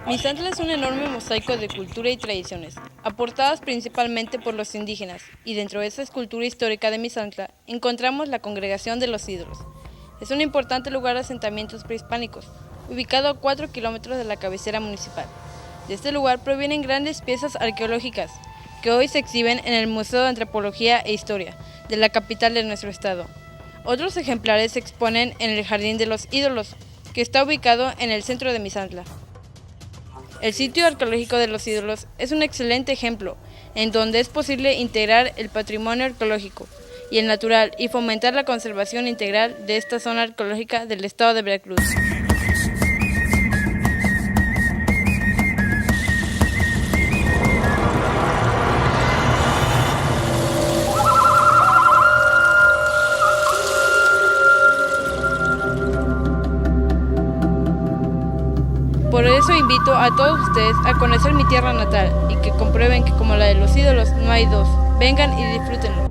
Misantla es un enorme mosaico de cultura y tradiciones, aportadas principalmente por los indígenas, y dentro de esa escultura histórica de Misantla encontramos la Congregación de los Ídolos. Es un importante lugar de asentamientos prehispánicos, ubicado a 4 kilómetros de la cabecera municipal. De este lugar provienen grandes piezas arqueológicas, que hoy se exhiben en el Museo de Antropología e Historia de la capital de nuestro estado. Otros ejemplares se exponen en el Jardín de los Ídolos, que está ubicado en el centro de Misantla. El sitio arqueológico de los Ídolos es un excelente ejemplo, en donde es posible integrar el patrimonio arqueológico y el natural y fomentar la conservación integral de esta zona arqueológica del estado de Veracruz. Por eso invito a todos ustedes a conocer mi tierra natal y que comprueben que como la de los ídolos no hay dos. Vengan y disfrútenlo.